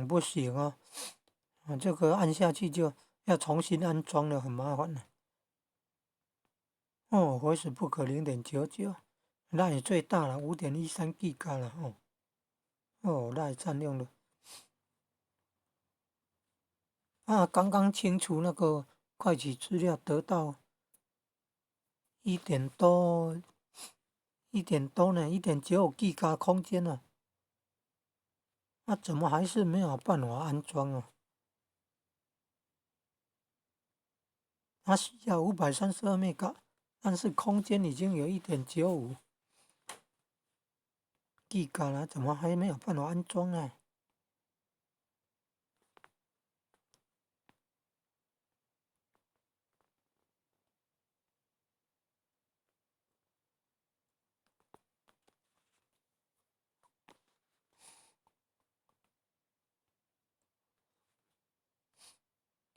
不行哦，这个按下去就要重新安装了，很麻烦了。哦，Facebook 0.99，那也最大了，5.13 G 了哦。哦，那也占用了。刚刚清除那个快取资料，得到一点多，呢，1.95 G 空间呢。那怎么还是没有办法安装啊？它需要532 MB，但是空间已经有1.95 G 了，怎么还没有办法安装啊？